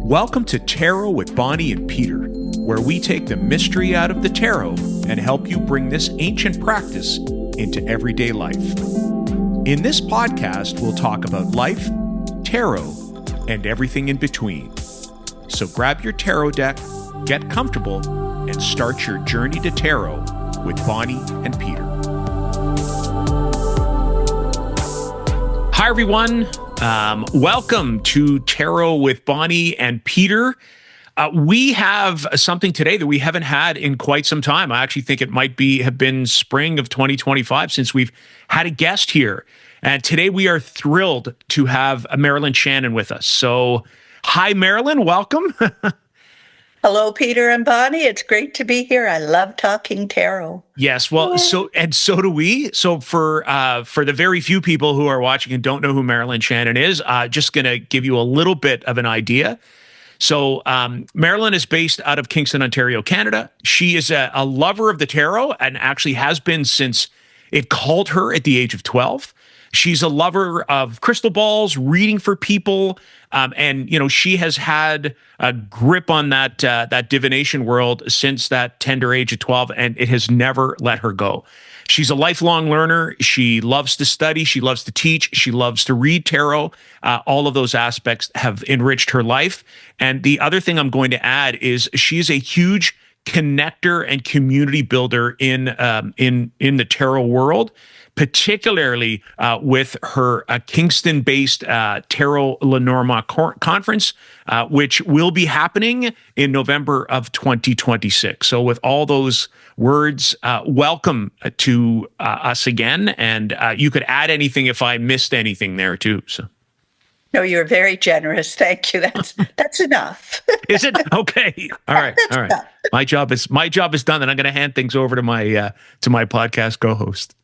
Welcome to Tarot with Bonnie and Peter, where we take the mystery out of the tarot and help you bring this ancient practice into everyday life. In this podcast, we'll talk about life, tarot, and everything in between. So grab your tarot deck, get comfortable, and start your journey to tarot with Bonnie and Peter. Hi, everyone. Welcome to Tarot with Bonnie and Peter. We have something today that we haven't had in quite some time. I actually think it might have been spring of 2025 since we've had a guest here. And today we are thrilled to have Marilyn Shannon with us. So, hi, Marilyn. Welcome. Hello, Peter and Bonnie. It's great to be here. I love talking tarot. Yes, well, so do we. So for the very few people who are watching and don't know who Marilyn Shannon is, just going to give you a little bit of an idea. So Marilyn is based out of Kingston, Ontario, Canada. She is a lover of the tarot and actually has been since it called her at the age of 12. She's a lover of crystal balls, reading for people, and she has had a grip on that divination world since that tender age of 12, and it has never let her go. She's a lifelong learner. She loves to study. She loves to teach. She loves to read tarot. All of those aspects have enriched her life. And the other thing I'm going to add is she's a huge connector and community builder in the tarot world, particularly with her Kingston-based Tarot Lenormand Conference, which will be happening in November of 2026. So with all those words, welcome to us again. And you could add anything if I missed anything there too. So. No, you're very generous. Thank you. That's enough. Is it? Okay. All right. All right. My job is done, and I'm going to hand things over to my podcast co-host.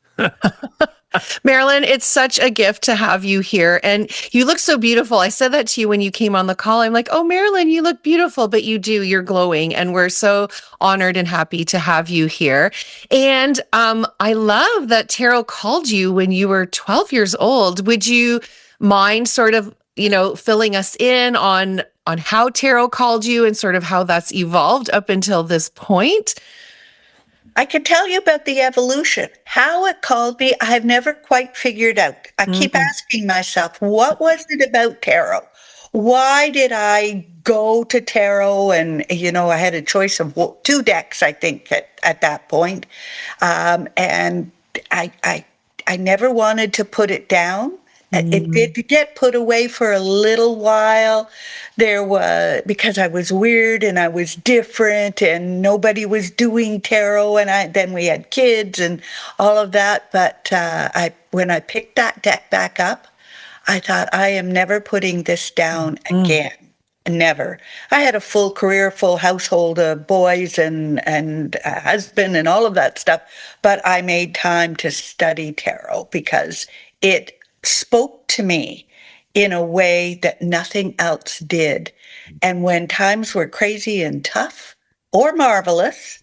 Marilyn, it's such a gift to have you here. And you look so beautiful. I said that to you when you came on the call. I'm like, oh, Marilyn, you look beautiful, but you do. You're glowing. And we're so honored and happy to have you here. And I love that tarot called you when you were 12 years old. Would you mind sort of, filling us in on how tarot called you and sort of how that's evolved up until this point? I can tell you about the evolution. How it called me, I've never quite figured out. I keep asking myself, what was it about tarot? Why did I go to tarot? And, I had a choice of 2 decks, I think, at that point. And I never wanted to put it down. It did get put away for a little while. Because I was weird and I was different and nobody was doing tarot, and then we had kids and all of that. But when I picked that deck back up, I thought, I am never putting this down again. Never. I had a full career, full household of boys and a husband and all of that stuff. But I made time to study tarot because it spoke to me in a way that nothing else did. And when times were crazy and tough or marvelous,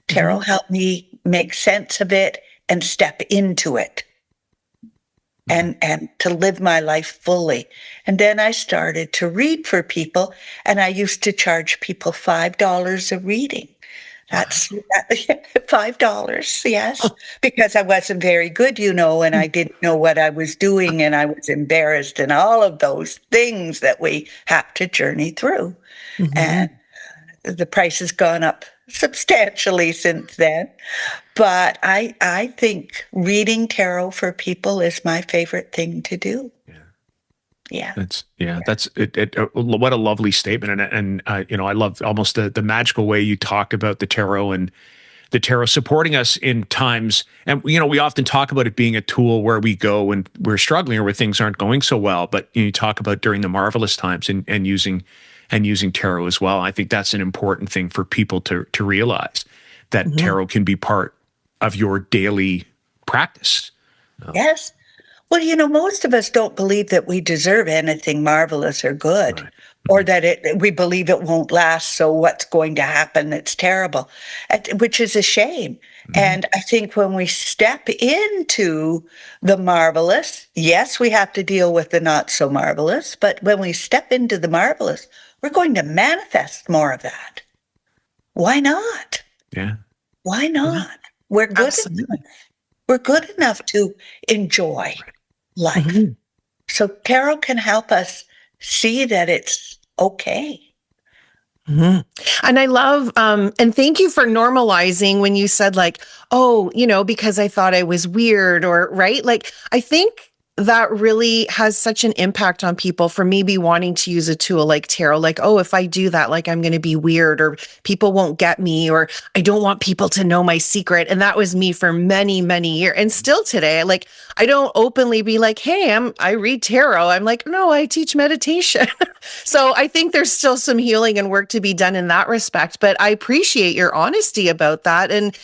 tarot helped me make sense of it and step into it and to live my life fully. And then I started to read for people, and I used to charge people $5 a reading. That's $5, yes, because I wasn't very good, and I didn't know what I was doing, and I was embarrassed, and all of those things that we have to journey through. And the price has gone up substantially since then. But I think reading tarot for people is my favorite thing to do. Yeah. That's it. What a lovely statement. And I love almost the magical way you talk about the tarot and the tarot supporting us in times. And, we often talk about it being a tool where we go when we're struggling or where things aren't going so well. But you talk about during the marvelous times and using tarot as well. I think that's an important thing for people to realize, that tarot can be part of your daily practice. Yes. Well, most of us don't believe that we deserve anything marvelous or good, right, or that we believe it won't last, so what's going to happen that's terrible, which is a shame. And I think when we step into the marvelous, yes, we have to deal with the not so marvelous, but when we step into the marvelous, we're going to manifest more of that. Why not? Yeah. Why not? We're good Absolutely. enough. We're good enough to enjoy life. Mhm. So tarot can help us see that it's okay. Mhm. And I love, and thank you for normalizing when you said, like, oh, because I thought I was weird, or right. Like, I think that really has such an impact on people for maybe wanting to use a tool like tarot. Like, oh, if I do that, like, I'm going to be weird, or people won't get me, or I don't want people to know my secret. And that was me for many, many years. And still today, like, I don't openly be like, hey, I read tarot. I'm like, no, I teach meditation. So I think there's still some healing and work to be done in that respect. But I appreciate your honesty about that, and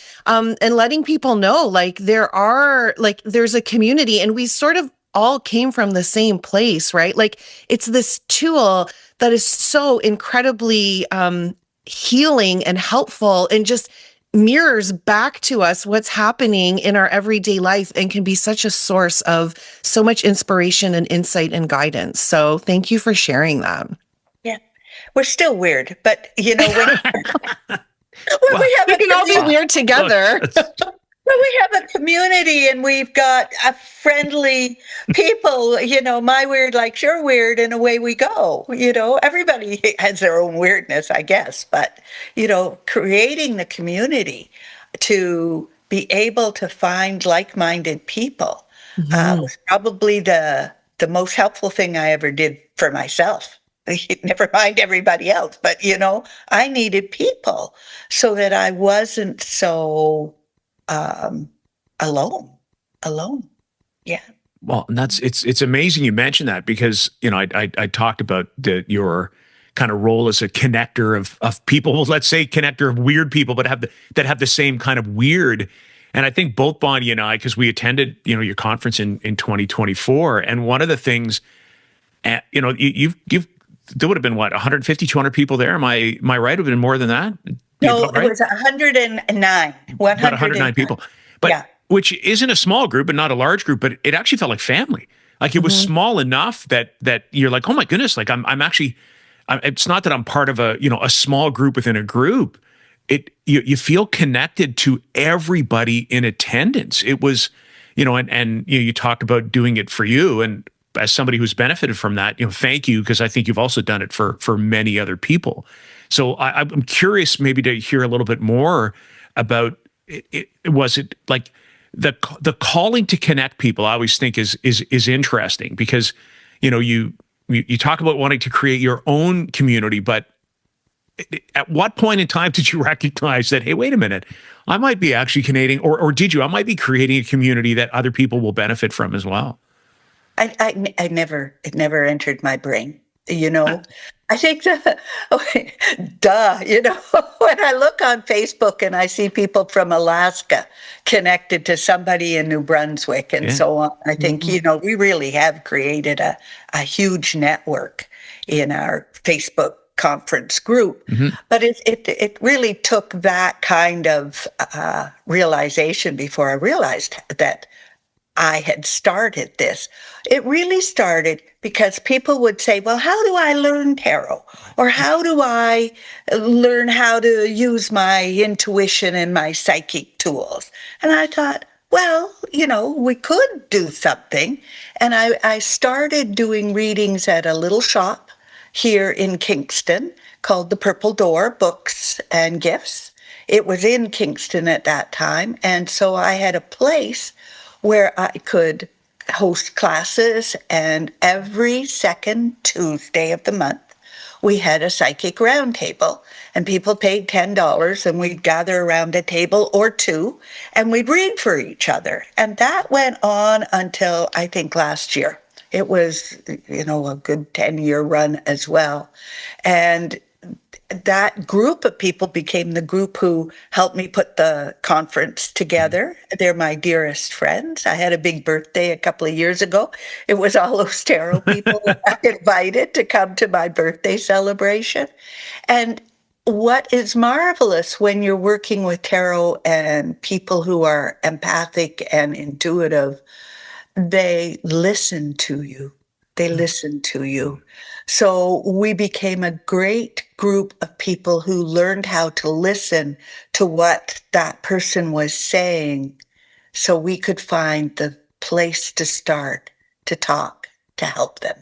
letting people know, like, there's a community, and we sort of all came from the same place, right? Like, it's this tool that is so incredibly healing and helpful, and just mirrors back to us what's happening in our everyday life, and can be such a source of so much inspiration and insight and guidance. So thank you for sharing that. Yeah. We're still weird, but when Well, we have We a can all be community, weird together. when we have a community and we've got a friendly people, my weird likes your weird, and away we go. Everybody has their own weirdness, I guess, but creating the community to be able to find like-minded people Mhm. was probably the most helpful thing I ever did for myself. Never mind everybody else, but I needed people so that I wasn't so um, alone, alone. Yeah. well, and it's amazing you mentioned that, because I talked about your kind of role as a connector of people. Well, let's say connector of weird people, but that have the same kind of weird. And I think both Bonnie and I, because we attended your conference in 2024, and one of the things, you've there would have been what, 150, 200 people there. Am I right? It would have been more than that. Be No, about it right? was 109, About 109 109. people, but Yeah. which isn't a small group and not a large group, but it actually felt like family. Like, it was Mhm. small enough that you're like, oh my goodness, like I'm actually, it's not that I'm part of a small group within a group. You feel connected to everybody in attendance. It was, and you talk about doing it for you, and as somebody who's benefited from that, thank you, because I think you've also done it for many other people. So I'm curious maybe to hear a little bit more about was it like the calling to connect people. I always think is interesting, because you talk about wanting to create your own community, but at what point in time did you recognize that, hey, wait a minute, I might be actually Canadian, or did you? I might be creating a community that other people will benefit from as well. It never entered my brain. I think that, duh, when I look on Facebook and I see people from Alaska connected to somebody in New Brunswick and Yeah. so on, I think, Mhm. we really have created a huge network in our Facebook conference group. Hmm. But it really took that kind of realization before I realized that I had started this. It really started because people would say, well, how do I learn tarot? Or how do I learn how to use my intuition and my psychic tools? And I thought, well, we could do something. And I started doing readings at a little shop here in Kingston called the Purple Door Books and Gifts. It was in Kingston at that time. And so I had a place where I could host classes, and every second Tuesday of the month, we had a psychic roundtable, and people paid $10, and we'd gather around a table or two, and we'd read for each other. And that went on until, I think, last year. It was, a good 10-year run as well. And that group of people became the group who helped me put the conference together. They're my dearest friends. I had a big birthday a couple of years ago. It was all those tarot people that I invited to come to my birthday celebration. And what is marvelous when you're working with tarot and people who are empathic and intuitive, they listen to you. They listen to you. So we became a great group of people who learned how to listen to what that person was saying so we could find the place to start to talk to help them.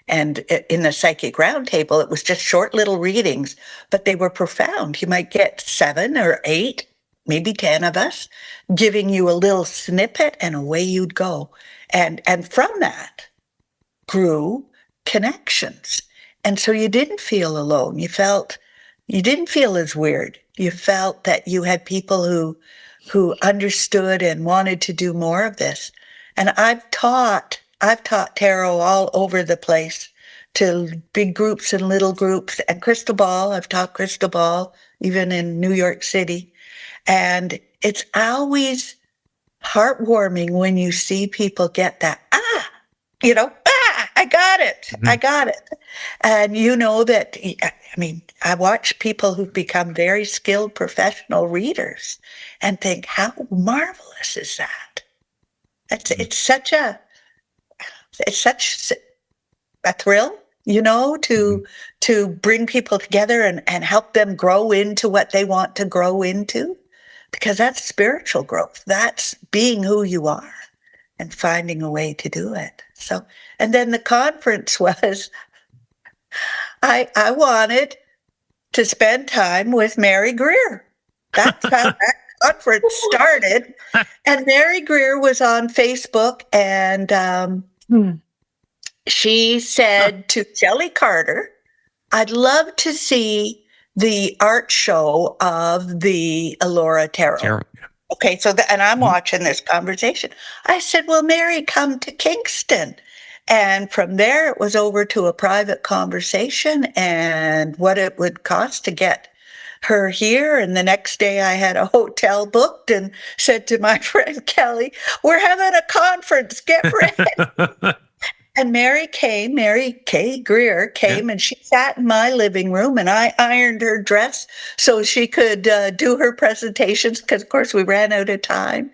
And in the psychic roundtable, it was just short little readings, but they were profound. You might get 7 or 8, maybe 10 of us giving you a little snippet, and away you'd go. And from that grew connections. And so you didn't feel alone. You didn't feel as weird. You felt that you had people who understood and wanted to do more of this. And I've taught tarot all over the place, to big groups and little groups, and crystal ball. I've taught crystal ball even in New York City. And it's always heartwarming when you see people get that, I got it. Mhm. I got it. And you know that, I mean, I watch people who've become very skilled professional readers and think, how marvelous is that? It's such a thrill, to bring people together and help them grow into what they want to grow into, because that's spiritual growth. That's being who you are and finding a way to do it. So, and then the conference was, I wanted to spend time with Mary Greer. That's how that conference started. And Mary Greer was on Facebook, and she said to Shelley Carter, I'd love to see the art show of the Allura Tarot. Okay, so and I'm watching this conversation. I said, well, Mary, come to Kingston. And from there, it was over to a private conversation and what it would cost to get her here. And the next day I had a hotel booked and said to my friend Kelly, we're having a conference, get ready. And Mary Kay Greer came, and she sat in my living room, and I ironed her dress so she could do her presentations, because, of course, we ran out of time.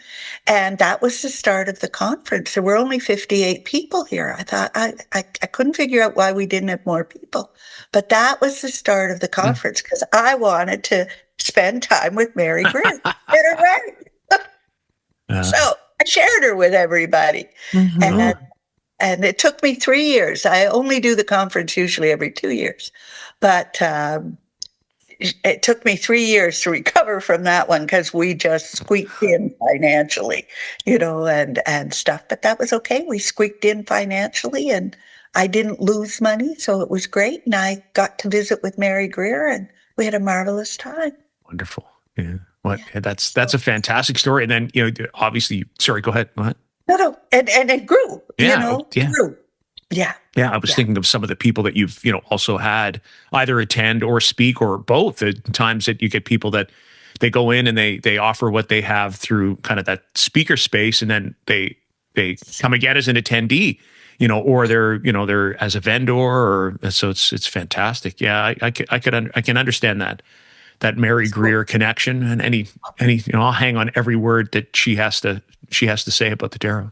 And that was the start of the conference. There were only 58 people here. I thought, I couldn't figure out why we didn't have more people. But that was the start of the conference, because I wanted to spend time with Mary Greer. Get her right. So I shared her with everybody. And it took me 3 years. I only do the conference usually every 2 years. But it took me 3 years to recover from that one, because we just squeaked in financially, and stuff. But that was okay. We squeaked in financially, and I didn't lose money. So it was great. And I got to visit with Mary Greer, and we had a marvelous time. Wonderful. Yeah. That's a fantastic story. And then, obviously, sorry, go ahead. No. And it grew, Yeah. It grew. Yeah. Yeah. I was thinking of some of the people that you've, also had either attend or speak, or both. The times that you get people that they go in and they offer what they have through kind of that speaker space, and then they come again as an attendee, or they're as a vendor, or so it's fantastic. Yeah. I can understand that Mary Greer connection, and any I'll hang on every word that she has to say about the tarot.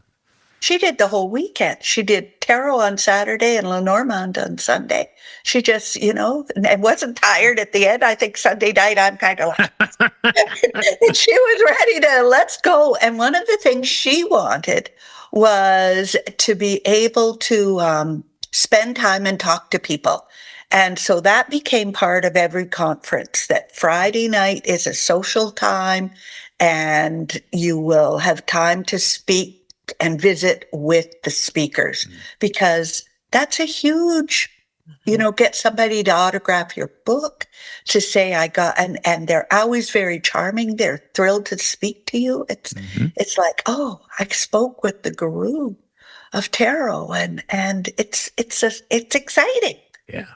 She did the whole weekend. She did tarot on Saturday and Lenormand on Sunday. She just, and wasn't tired at the end. I think Sunday night I'm kind of like, and she was ready to let's go. And one of the things she wanted was to be able to spend time and talk to people. And so that became part of every conference, that Friday night is a social time, and you will have time to speak and visit with the speakers, because that's a huge, get somebody to autograph your book, to say and they're always very charming. They're thrilled to speak to you. It's like, oh, I spoke with the guru of tarot, and it's exciting. Yeah.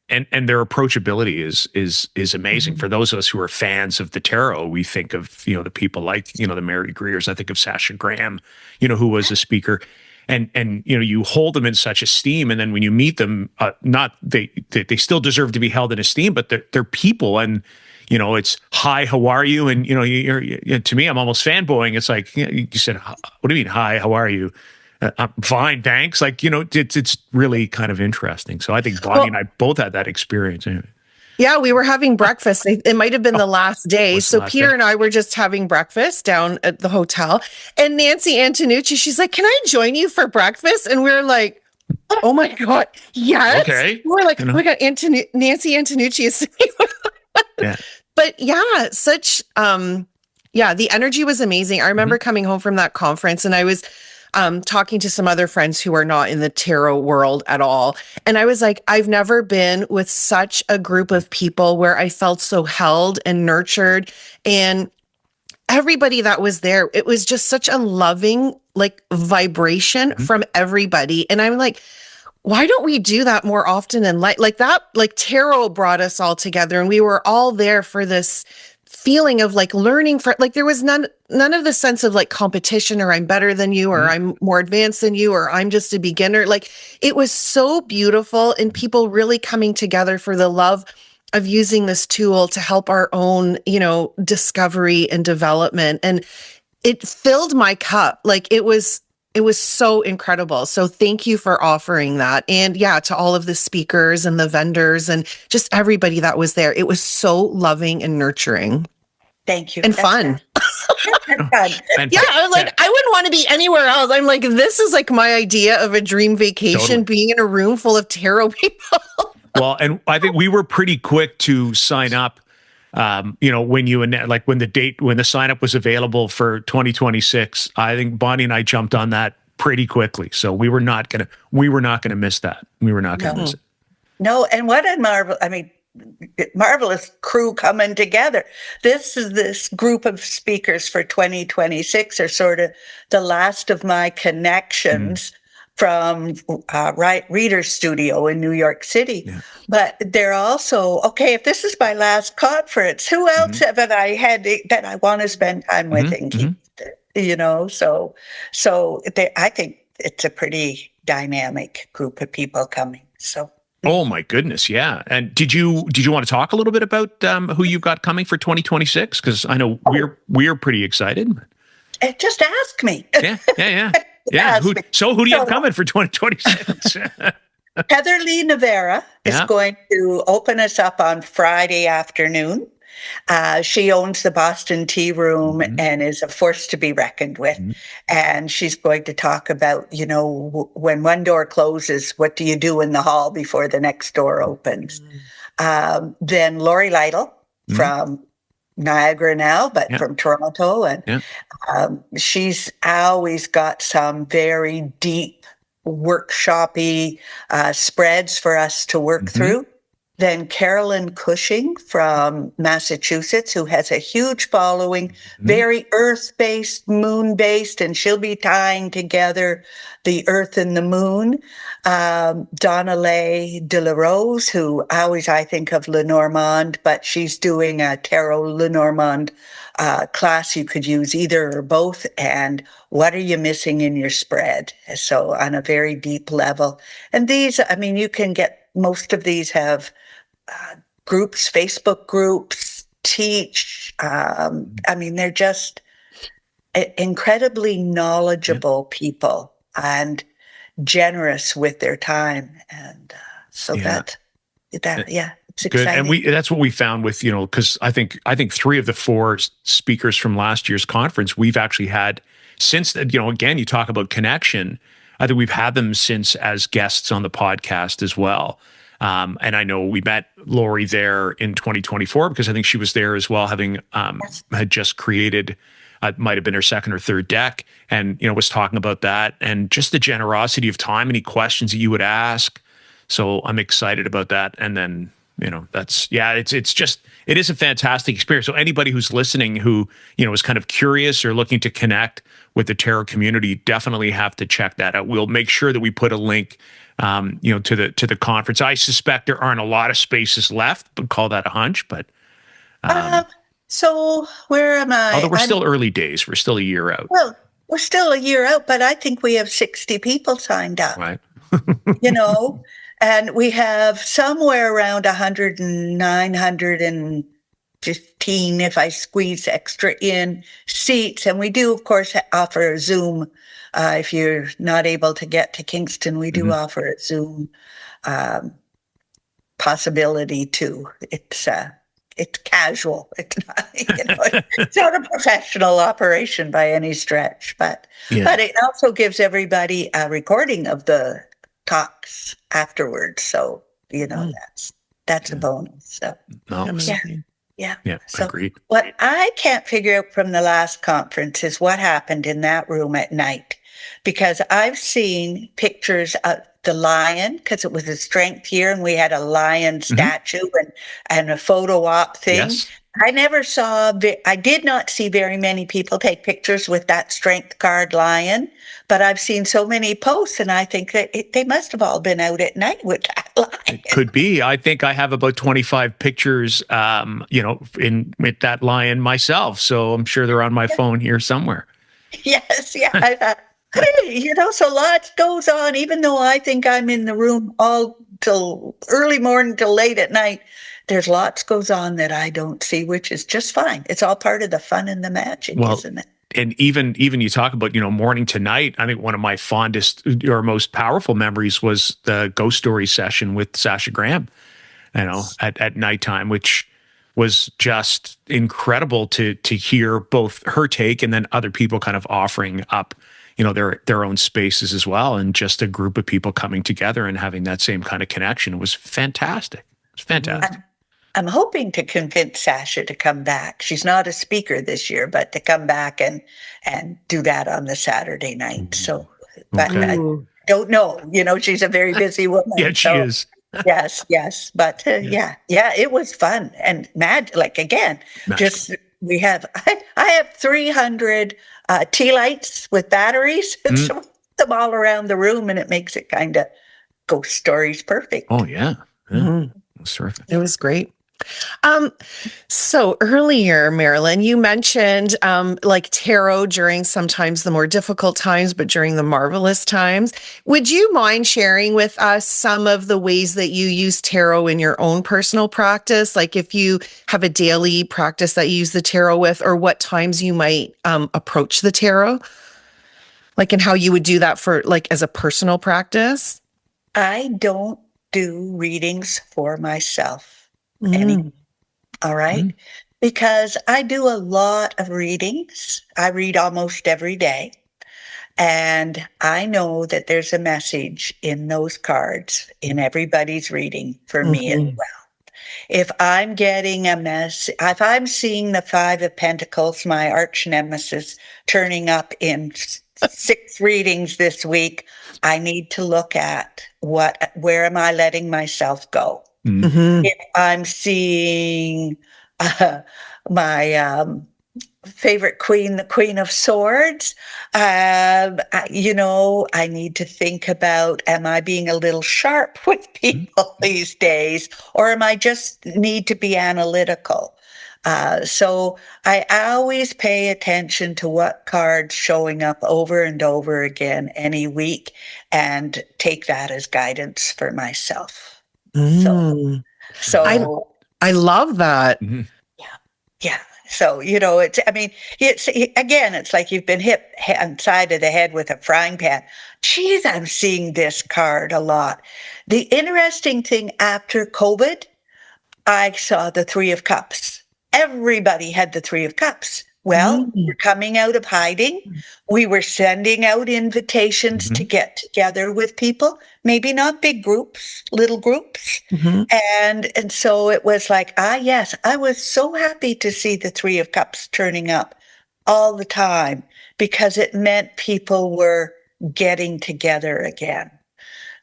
And their approachability is amazing. For those of us who are fans of the tarot, we think of, the people like, the Mary Greers. I think of Sasha Graham, who was a speaker, and you hold them in such esteem. And then when you meet them, they still deserve to be held in esteem, but they're people, and, it's hi, how are you? And, you're to me, I'm almost fanboying. It's like, you said, what do you mean? Hi, how are you? I'm fine, thanks. Like, it's really kind of interesting. So I think Bonnie Well, and I both had that experience. Anyway. yeah, we were having breakfast. It might have been the last day. Was the So last Peter day? and I were just having breakfast down at the hotel. And Nancy Antonucci, she's like, "Can I join you for breakfast?" And we're like, "Oh my God, yes." Okay. We're like, "Oh my God, Nancy Antonucci is sitting with us." Yeah. But yeah, yeah, the energy was amazing. I remember coming home from that conference and I was talking to some other friends who are not in the tarot world at all. And I was like, I've never been with such a group of people where I felt so held and nurtured. And everybody that was there, it was just such a loving, like, vibration from everybody. And I'm like, why don't we do that more often in life? Like that, like tarot brought us all together and we were all there for this feeling of like learning for, like, there was none of the sense of like competition or I'm better than you or I'm more advanced than you or I'm just a beginner. Like, it was so beautiful and people really coming together for the love of using this tool to help our own, discovery and development. And it filled my cup. Like, it was so incredible. So thank you for offering that. And yeah, to all of the speakers and the vendors and just everybody that was there. It was so loving and nurturing. Thank you. And That's fun. fun. Yeah, I was like, I wouldn't want to be anywhere else. I'm like, this is like my idea of a dream vacation, Totally. being in a room full of tarot people. Well, and I think we were pretty quick to sign up. When the sign up was available for 2026, I think Bonnie and I jumped on that pretty quickly. So we were not gonna miss that. We were not gonna miss it. No, and what a marvelous crew coming together. This group of speakers for 2026 are sort of the last of my connections from Reader's Studio in New York City. Yeah. But they're also, okay, if this is my last conference, who else have I had that I want to spend time with in Kingston? I think it's a pretty dynamic group of people coming. So. Oh my goodness, yeah. And did you want to talk a little bit about who you've got coming for 2026? Because I know we're pretty excited. Just ask me. Yeah. Yeah. Who do you have coming for 2026? Heather Lee Navarra is Yeah. going to open us up on Friday afternoon. She owns the Boston Tea Room and is a force to be reckoned with. And she's going to talk about, when one door closes, what do you do in the hall before the next door opens? Then Lori Lytle from Niagara now, but from Toronto. And she's always got some very deep workshopy spreads for us to work through. Then Carolyn Cushing from Massachusetts, who has a huge following, very earth-based, moon-based, and she'll be tying together the earth and the moon. Donna Leigh de la Rose, who I think of Lenormand, but she's doing a Tarot Lenormand class. You could use either or both. And what are you missing in your spread? So on a very deep level. And these, you can get, most of these have groups, Facebook groups, teach. They're just incredibly knowledgeable people and generous with their time. And it's Good. exciting. And that's what we found with, because I think 3 of the 4 speakers from last year's conference, we've actually had since, again, you talk about connection. I think we've had them since as guests on the podcast as well. And I know we met Lori there in 2024 because I think she was there as well, having had just created, might have been her second or third deck, and was talking about that and just the generosity of time, any questions that you would ask. So I'm excited about that. And then it is a fantastic experience. So anybody who's listening who is kind of curious or looking to connect with the tarot community, definitely have to check that out. We'll make sure that we put a link to the conference. I suspect there aren't a lot of spaces left, but call that a hunch. But so where am I? Although we're still early days, we're still a year out. Well, we're still a year out, but I think we have 60 people signed up. Right. And we have somewhere around 115, if I squeeze extra in, seats. And we do, of course, offer a Zoom If you're not able to get to Kingston, we do Mhm. offer a Zoom um, possibility too. It's casual. It's not, it's not a professional operation by any stretch, but Yeah. it also gives everybody a recording of the talks afterwards. So that's a Yeah. bonus. So No. Amazing. yeah. Yeah. So Agreed. what I can't figure out from the last conference is what happened in that room at night, because I've seen pictures of the lion, because it was a strength year and we had a lion Mhm. statue and a photo op thing. Yes. I did not see very many people take pictures with that strength card lion, but I've seen so many posts and I think that they must have all been out at night with that lion. It could be. I think I have about 25 pictures, with that lion myself. So I'm sure they're on my phone here somewhere. Yes, yeah. I thought, hey, so lots goes on, even though I think I'm in the room all till early morning till late at night. There's lots goes on that I don't see, which is just fine. It's all part of the fun and the magic, Well, isn't it? and even you talk about, morning to night. I think one of my fondest or most powerful memories was the ghost story session with Sasha Graham, at nighttime, which was just incredible to hear both her take and then other people kind of offering up, their own spaces as well, and just a group of people coming together and having that same kind of connection. It was fantastic. It was fantastic. I'm hoping to convince Sasha to come back. She's not a speaker this year, but to come back and do that on the Saturday night. So, but Okay. I don't know. She's a very busy woman. Yeah, she so, is. Yes. But yeah, it was fun and mad. Like again, Magical. I have 300 tea lights with batteries. So put them all around the room, and it makes it kind of ghost stories perfect. Oh yeah. Mhm. It was terrific. It was great. So earlier, Marilyn, you mentioned like tarot during sometimes the more difficult times, but during the marvelous times. Would you mind sharing with us some of the ways that you use tarot in your own personal practice? Like if you have a daily practice that you use the tarot with, or what times you might approach the tarot? Like, and how you would do that for like as a personal practice? I don't do readings for myself Mm. anymore. All right. Because I do a lot of readings. I read almost every day. And I know that there's a message in those cards in everybody's reading for me as Mhm. well. If I'm getting if I'm seeing the Five of Pentacles, my arch nemesis, turning up in 6 readings this week, I need to look at where am I letting myself go? Mhm. If I'm seeing my favorite queen, the Queen of Swords, I need to think about, am I being a little sharp with people these days, or am I just need to be analytical? So I always pay attention to what card's showing up over and over again any week and take that as guidance for myself. Mm. So I love that. Mhm. yeah. So, it's like you've been hit on the side of the head with a frying pan. Geez, I'm seeing this card a lot. The interesting thing after COVID, I saw the Three of Cups. Everybody had the Three of Cups. Well, we're coming out of hiding. We were sending out invitations to get together with people, maybe not big groups, little groups. Mhm. And so it was like, yes, I was so happy to see the Three of Cups turning up all the time because it meant people were getting together again.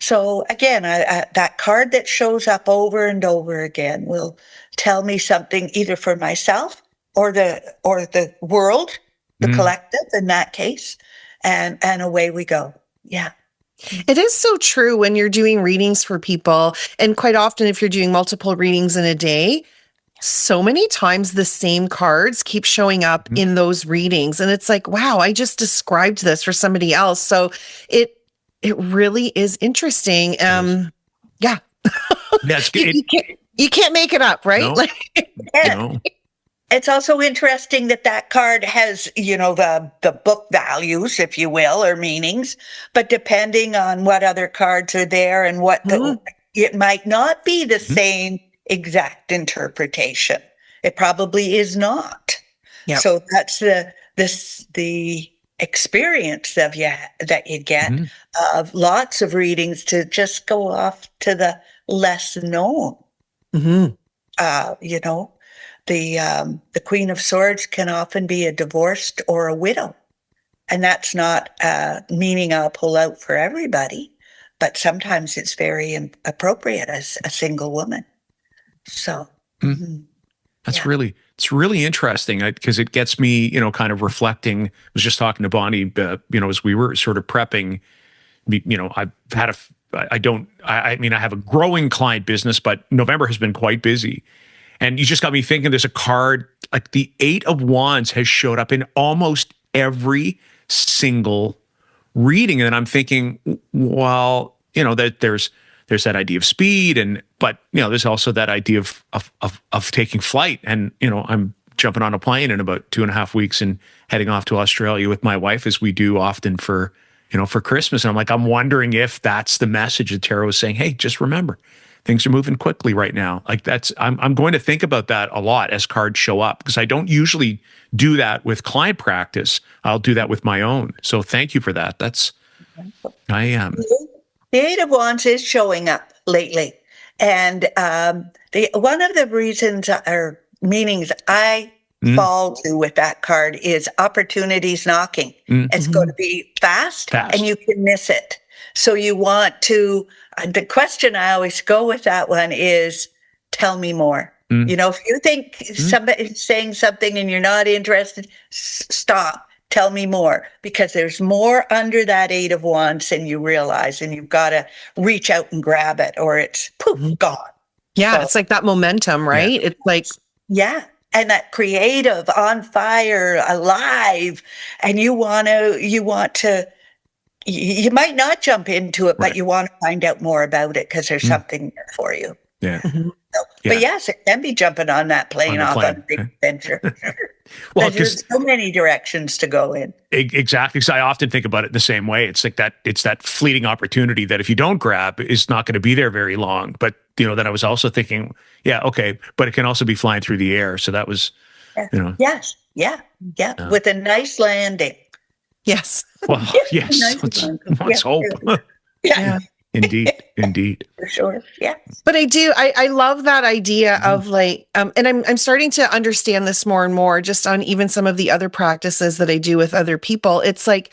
So again, that card that shows up over and over again will tell me something either for myself or the world, the collective in that case, and away we go. Yeah. It is so true when you're doing readings for people. And quite often, if you're doing multiple readings in a day, so many times the same cards keep showing up in those readings. And it's like, wow, I just described this for somebody else. So it really is interesting. Yeah. That's You, good. you can't make it up, right? No. Like, No. It's also interesting that that card has, the book values, if you will, or meanings, but depending on what other cards are there and it might not be the same exact interpretation. It probably is not. Yep. So that's the experience that you get of lots of readings to just go off to the less known. The Queen of Swords can often be a divorced or a widow. And that's not meaning I'll pull out for everybody, but sometimes it's very appropriate as a single woman. So it's really interesting because it gets me, kind of reflecting. I was just talking to Bonnie, as we were sort of prepping, I've had I have a growing client business, but November has been quite busy. And you just got me thinking there's a card, like the 8 of Wands has showed up in almost every single reading. And I'm thinking, well, that there's that idea of speed but there's also that idea of taking flight. And, I'm jumping on a plane in about 2.5 weeks and heading off to Australia with my wife, as we do often for Christmas. And I'm wondering if that's the message that tarot is saying, hey, just remember, things are moving quickly right now. I'm going to think about that a lot as cards show up, because I don't usually do that with client practice. I'll do that with my own. So thank you for that. I am. The 8 of Wands is showing up lately. And one of the reasons or meanings I fall to with that card is opportunities knocking. It's going to be fast and you can miss it. So you want to, the question I always go with that one is, tell me more. If you think somebody's saying something and you're not interested, stop. Tell me more, because there's more under that 8 of Wands than you realize, and you've got to reach out and grab it, or it's poof, gone. Yeah, So, it's like that momentum, right? It's like, and that creative, on fire, alive, and you might not jump into it, but you want to find out more about it because there's something there for you. Yeah. But yes, it can be jumping on that plane off on a big adventure. Well, there's so many directions to go in. Exactly. Because I often think about it the same way. It's like it's that fleeting opportunity that if you don't grab is not going to be there very long. But, then I was also thinking, but it can also be flying through the air. So that was, Yes. Yeah. With a nice landing. yes. Well, yes. Let's hope. Yeah. Indeed. For sure. Yeah. But I love that idea of and I'm starting to understand this more and more just on even some of the other practices that I do with other people. It's like,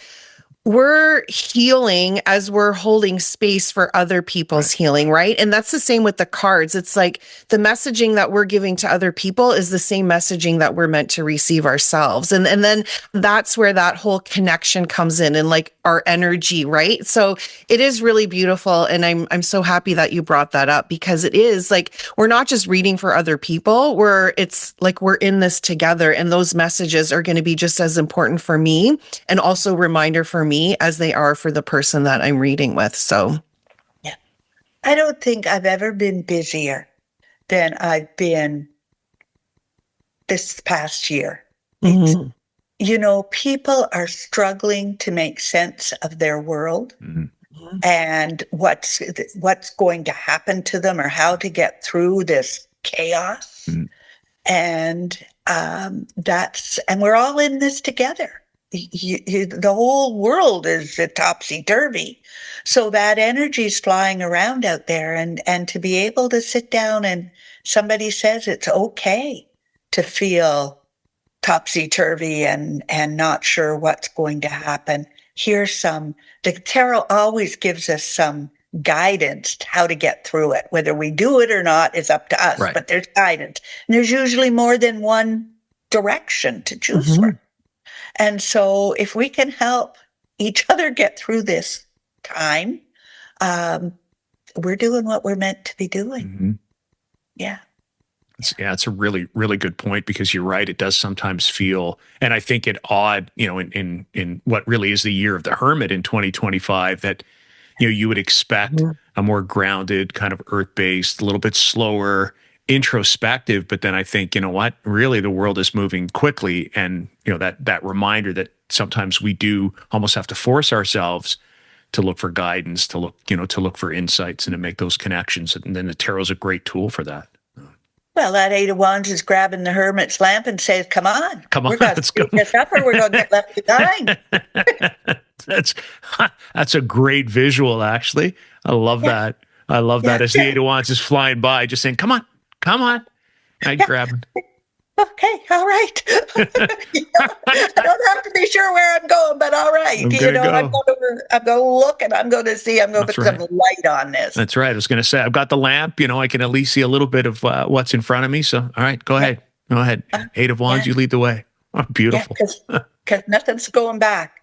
we're healing as we're holding space for other people's healing, right? And that's the same with the cards. It's like the messaging that we're giving to other people is the same messaging that we're meant to receive ourselves. And then that's where that whole connection comes in and like our energy, right? So it is really beautiful. And I'm so happy that you brought that up, because it is like, we're not just reading for other people, it's like we're in this together, and those messages are going to be just as important for me and also reminder for me as they are for the person that I'm reading with. So, yeah, I don't think I've ever been busier than I've been this past year. People are struggling to make sense of their world and what's going to happen to them or how to get through this chaos. And and we're all in this together. The whole world is topsy-turvy. So that energy is flying around out there, and to be able to sit down and somebody says it's okay to feel topsy-turvy and not sure what's going to happen. The tarot always gives us some guidance to how to get through it. Whether we do it or not is up to us, but there's guidance. And there's usually more than one direction to choose from. And so if we can help each other get through this time, we're doing what we're meant to be doing. Yeah. It's a really, really good point, because you're right. It does sometimes feel, and I think it odd, in what really is the year of the Hermit in 2025, that, you would expect a more grounded, kind of earth-based, a little bit slower introspective, but then I think, you know what, really the world is moving quickly. And, that reminder that sometimes we do almost have to force ourselves to look for guidance, to look for insights and to make those connections. And then the tarot's a great tool for that. Well, that Eight of Wands is grabbing the hermit's lamp and says, come on, we're going to speed this up or we're going to get left behind. That's a great visual, actually. I love that. I love that as the Eight of Wands is flying by, just saying, come on. And grabbing. Okay, all right. I don't have to be sure where I'm going, but all right. I'm going to look and I'm going to see. I'm going to put some light on this. That's right. I was going to say, I've got the lamp. I can at least see a little bit of what's in front of me. So, all right, go ahead. Go ahead. Eight of Wands, you lead the way. Oh, beautiful. Because nothing's going back.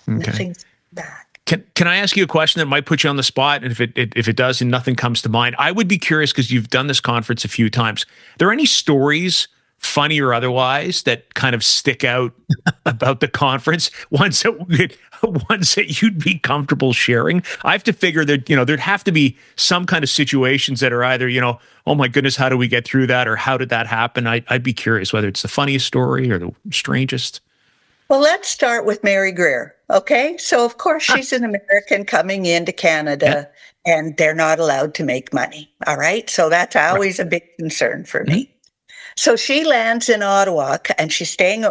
Okay. Nothing's back. Can I ask you a question that might put you on the spot? And if it does and nothing comes to mind, I would be curious because you've done this conference a few times. Are there any stories, funny or otherwise, that kind of stick out about the conference? Ones that you'd be comfortable sharing? I have to figure that, there'd have to be some kind of situations that are either, oh my goodness, how do we get through that? Or how did that happen? I'd be curious whether it's the funniest story or the strangest. Well, let's start with Mary Greer. Okay. So of course she's an American coming into Canada and they're not allowed to make money. All right. So that's always a big concern for me. So she lands in Ottawa and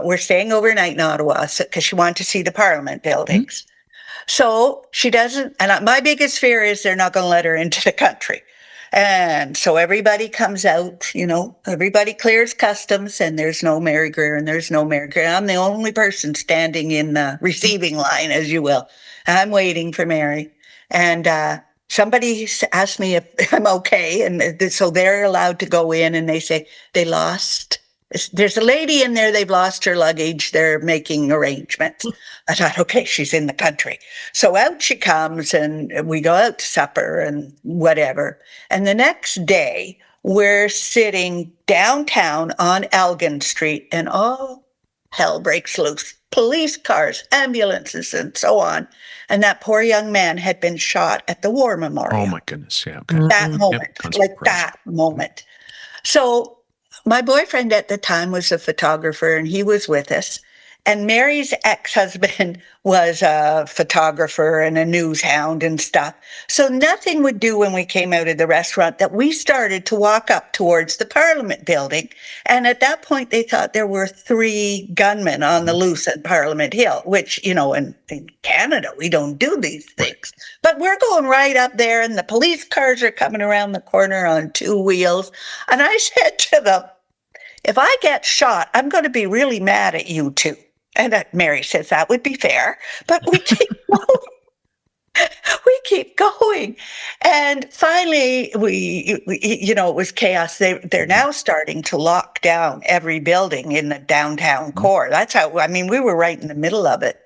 we're staying overnight in Ottawa because she wanted to see the Parliament buildings. So she doesn't, and my biggest fear is they're not going to let her into the country. And so everybody comes out, everybody clears customs and there's no Mary Greer and there's no Mary Greer. I'm the only person standing in the receiving line, as you will. I'm waiting for Mary. And somebody asked me if I'm okay. And so they're allowed to go in and they say they lost. There's a lady in there, they've lost her luggage, they're making arrangements. I thought, okay, she's in the country. So out she comes and we go out to supper and whatever. And the next day, we're sitting downtown on Elgin Street and all hell breaks loose. Police cars, ambulances, and so on. And that poor young man had been shot at the War Memorial. Oh my goodness, yeah. Okay. That moment, that moment. So my boyfriend at the time was a photographer and he was with us. And Mary's ex-husband was a photographer and a news hound and stuff. So nothing would do when we came out of the restaurant that we started to walk up towards the Parliament building. And at that point, they thought there were 3 gunmen on the loose at Parliament Hill, which, in Canada, we don't do these things. But we're going right up there and the police cars are coming around the corner on 2 wheels. And I said to them, if I get shot, I'm going to be really mad at you too. And Mary says that would be fair, but we keep going. We keep going. And finally, it was chaos. They're now starting to lock down every building in the downtown core. That's how, we were right in the middle of it.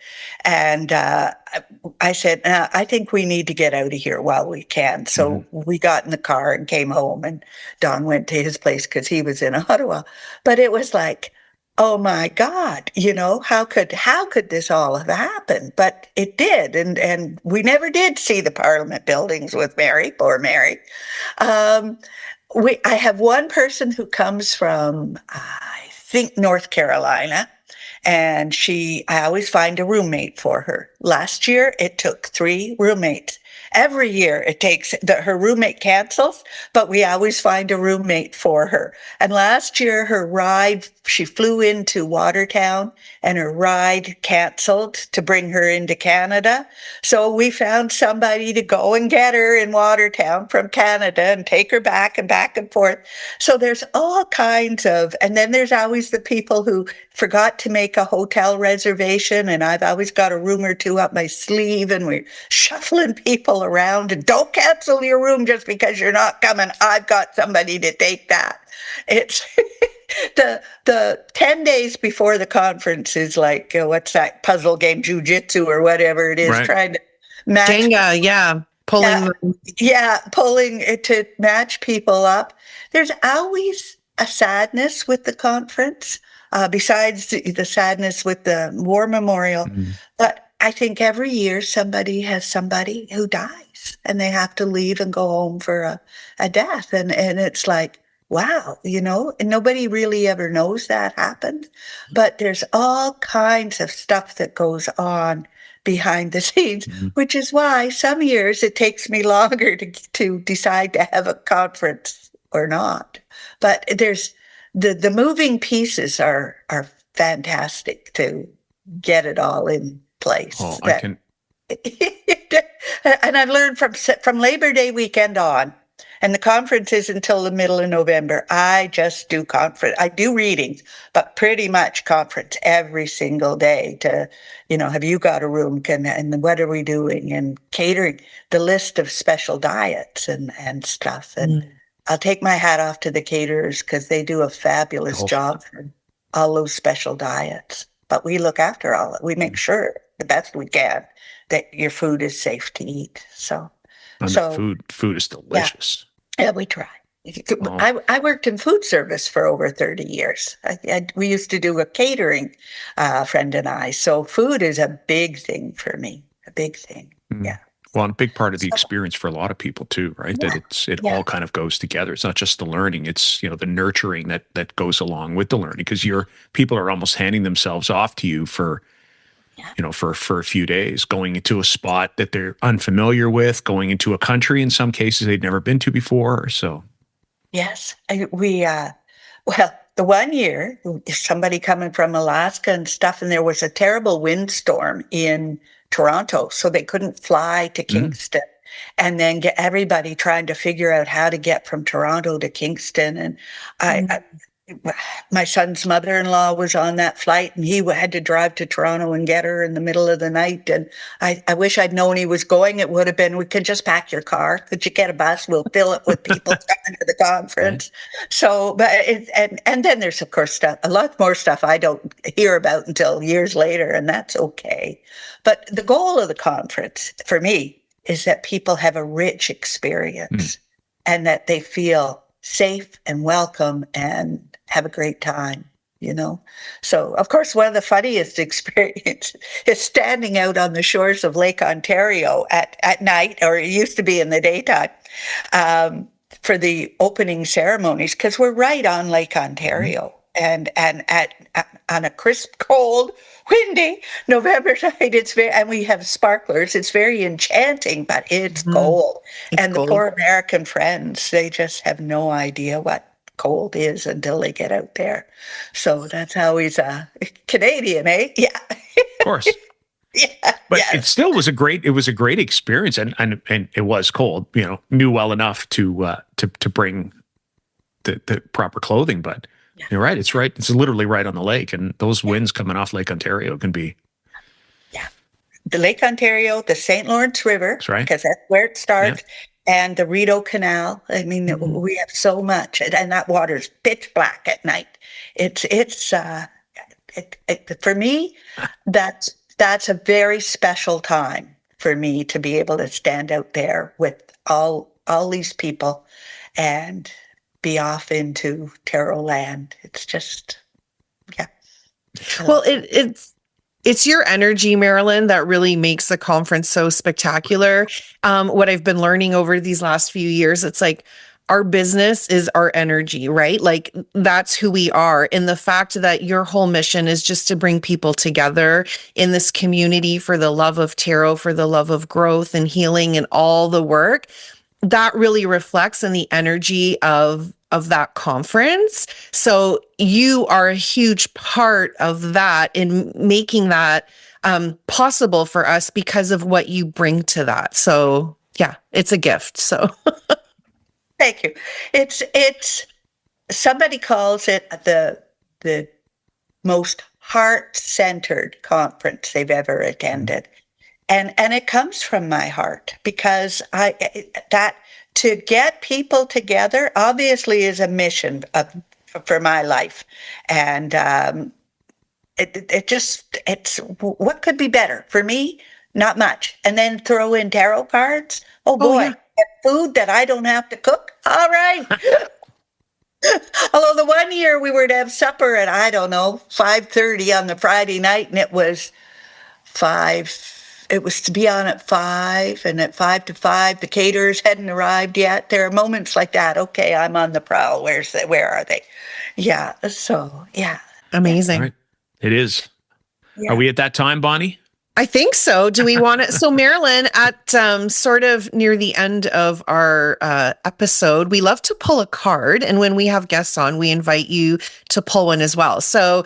And I said, I think we need to get out of here while we can. So we got in the car and came home and Don went to his place because he was in Ottawa. But it was like, oh my God, how could this all have happened? But it did. And we never did see the Parliament buildings with Mary, poor Mary. I have one person who comes from, I think, North Carolina. And I always find a roommate for her. Last year, it took 3 roommates. Every year it takes her roommate cancels, but we always find a roommate for her. And last year her ride, she flew into Watertown and her ride canceled to bring her into Canada. So we found somebody to go and get her in Watertown from Canada and take her back and forth. So there's all kinds of, and then there's always the people who forgot to make a hotel reservation. And I've always got a room or 2 up my sleeve and we're shuffling people around and don't cancel your room just because you're not coming. I've got somebody to take that. It's the 10 days before the conference is like, what's that puzzle game, jujitsu or whatever it is, trying to match. Jenga, pulling it to match people up. There's always a sadness with the conference, besides the sadness with the War Memorial. But I think every year somebody has somebody who dies and they have to leave and go home for a death. And it's like, wow, and nobody really ever knows that happened. But there's all kinds of stuff that goes on behind the scenes, Mhm. which is why some years it takes me longer to decide to have a conference or not. But there's the moving pieces are fantastic to get it all in place. Oh, I can. And I've learned from Labor Day weekend on, and the conference is until the middle of November. I just do conference. I do readings, but pretty much conference every single day to, have you got a room? And what are we doing? And catering, the list of special diets and stuff. And I'll take my hat off to the caterers because they do a fabulous Oh, job for all those special diets. But we look after all. We make sure the best we can that your food is safe to eat. So, and the so food is yeah, delicious. yeah, we try. Oh, I worked in food service for over 30 years. We used to do a catering, friend and I. So food is a big thing for me, a big thing. mm. Yeah. Well, and a big part of the So, experience for a lot of people too, right? yeah, That it yeah, all kind of goes together. It's not just the learning; it's the nurturing that goes along with the learning, because your people are almost handing themselves off to you for yeah. for a few days, going into a spot that they're unfamiliar with, going into a country in some cases they'd never been to before. So, Yes. Well, the one year, somebody coming from Alaska and stuff, and there was a terrible windstorm in Toronto, so they couldn't fly to mm, Kingston. And then get everybody trying to figure out how to get from Toronto to Kingston. And I my son's mother-in-law was on that flight, and he had to drive to Toronto and get her in the middle of the night. And I wish I'd known he was going. It would have been, we could just pack your car. Could you get a bus? We'll fill it with people coming to the right. conference. So, but and then there's of course stuff, a lot more stuff I don't hear about until years later, and that's okay. But the goal of the conference for me is that people have a rich Mm. experience and that they feel safe and welcome and have a great time, So, of course, one of the funniest experiences is standing out on the shores of Lake Ontario at night, or it used to be in the daytime, for the opening ceremonies, because we're right on Lake Mhm. Ontario. And on a crisp, cold, windy November night, and we have sparklers. It's very enchanting, but it's Mhm. cold. It's And the gold. poor American friends, they just have no idea what cold is until they get out there. So that's how he's a Canadian, eh? Yeah. Of course. Yeah. But it Yes. still was a great experience, and it was cold. Knew well enough to bring the proper clothing. But Yeah. you're right; it's right. It's literally right on the lake, and those winds coming off Lake Ontario can be. Yeah. The Lake Ontario, the St. Lawrence River, That's right. because that's where it Yeah. starts, and the Rideau Canal. I mean, Mhm. we have so much, and that water's pitch black at night. For me, that's a very special time for me to be able to stand out there with all these people and be off into tarot land. It's just, yeah, I Well, love it. it's your energy, Marilyn, that really makes the conference so spectacular. What I've been learning over these last few years, it's like our business is our energy, right? Like that's who we are. And the fact that your whole mission is just to bring people together in this community for the love of tarot, for the love of growth and healing and all the work that really reflects in the energy of that conference. So you are a huge part of that in making that possible for us because of what you bring to that. So yeah, it's a gift. So Thank you. It's somebody calls it the most heart-centered conference they've ever Mhm. attended. And it comes from my heart because that to get people together obviously is a mission for my life. And it's what could be better for me? Not much. And then throw in tarot cards. Oh oh boy, yeah. and food that I don't have to cook. All right. Although the one year we were to have supper at, I don't know, 5:30 on the Friday night, and it was 5 it was to be on at 5, and at 5 to 5, the caterers hadn't arrived yet. There are moments like that. Okay, I'm on the prowl. Where are they? Yeah. So, yeah. Amazing. All right. It is. Yeah. Are we at that time, Bonnie? I think so. Do we want to? So, Marilyn, at sort of near the end of our episode, we love to pull a card. And when we have guests on, we invite you to pull one as well. So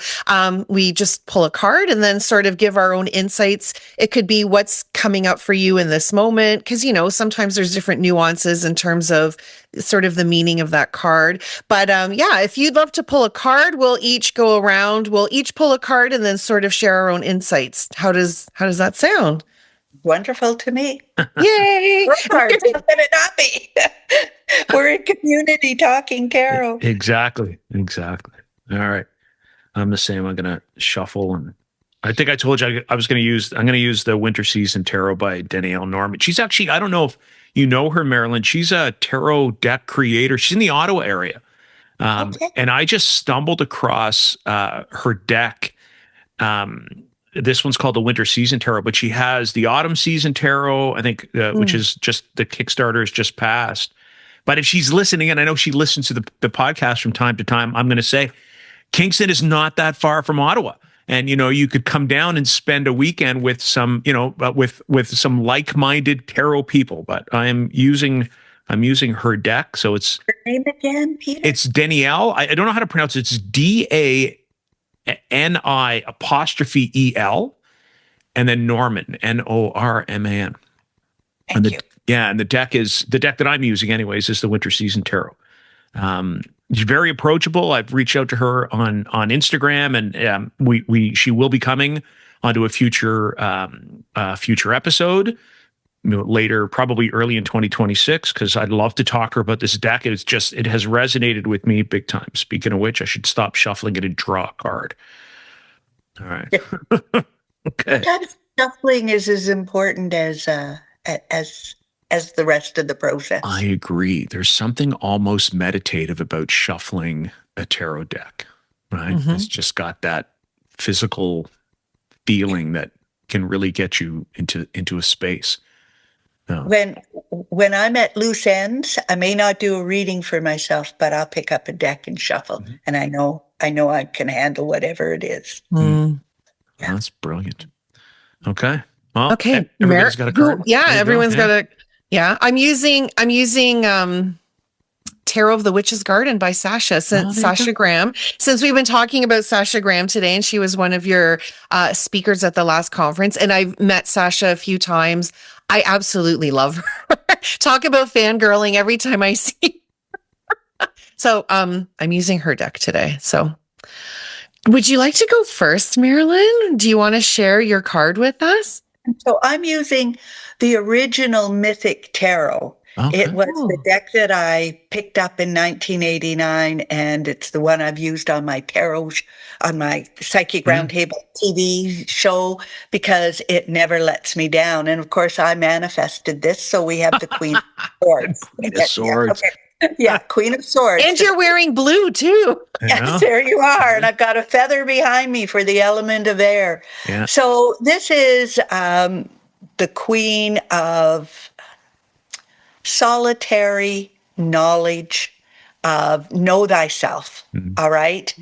we just pull a card and then sort of give our own insights. It could be what's coming up for you in this moment, because, you know, sometimes there's different nuances in terms of sort of the meaning of that card. But yeah, if you'd love to pull a card, we'll each go around. We'll each pull a card and then sort of share our own insights. How does that sound? Wonderful to me. Yay! How could it not be? We're in community talking tarot. Exactly. All right. I'm the same. I'm going to shuffle, and I think I told you I'm going to use the Winter Season Tarot by Danielle Norman. She's actually, I don't know if you know her, Marilyn. She's a tarot deck creator. She's in the Ottawa area. Okay. And I just stumbled across her deck. This one's called the Winter Season Tarot, but she has the Autumn Season Tarot, I think, which is just the Kickstarter is just passed. But if she's listening, and I know she listens to the podcast from time to time, I'm going to say Kingston is not that far from Ottawa. And, you know, you could come down and spend a weekend with some, you know, with some like-minded tarot people. But I'm using her deck. So it's Her name again, Peter? it's Danielle. I don't know how to pronounce it. It's DANI''EL and then Norman, NORMAN. Thank you. Yeah, and the deck that I'm using anyways is the Winter Season Tarot. She's very approachable. I've reached out to her on Instagram, and she will be coming onto a future episode, you know, later, probably early in 2026, because I'd love to talk to her about this deck. It has resonated with me big time. Speaking of which, I should stop shuffling it and draw a card. All right. Okay. Sometimes shuffling is as important as the rest of the process. I agree. There's something almost meditative about shuffling a tarot deck, right? Mhm. It's just got that physical feeling that can really get you into a space. No. When I'm at loose ends, I may not do a reading for myself, but I'll pick up a deck and shuffle, and I know I can handle whatever it is. Mm. Yeah. That's brilliant. Okay. Well, Okay. everybody's got a card. Yeah, There you go. everyone's Yeah. got a. Yeah, I'm using Tarot of the Witch's Garden by Sasha, there you Sasha go. Graham. Since we've been talking about Sasha Graham today, and she was one of your speakers at the last conference, and I've met Sasha a few times. I absolutely love her. Talk about fangirling every time I see her. So I'm using her deck today. So would you like to go first, Marilyn? Do you want to share your card with us? So I'm using the original Mythic Tarot. Okay. It was the deck that I picked up in 1989, and it's the one I've used on my on my Psychic Roundtable TV show, because it never lets me down. And of course, I manifested this, so we have the Queen of Swords. Queen of Swords. Yeah, Queen of Swords. And you're wearing blue too. Yes, there you are. And I've got a feather behind me for the element of air. Yeah. So this is the Queen of solitary knowledge of know thyself. All right.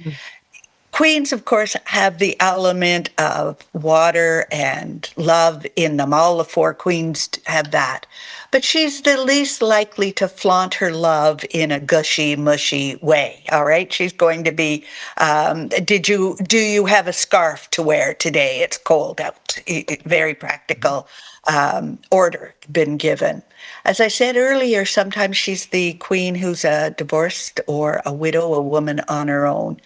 Queens, of course, have the element of water and love in them. All the 4 queens have that. But she's the least likely to flaunt her love in a gushy, mushy way. All right. She's going to be, do you have a scarf to wear today? It's cold out. Very practical order been given. As I said earlier, sometimes she's the queen who's a divorced or a widow, a woman on her own.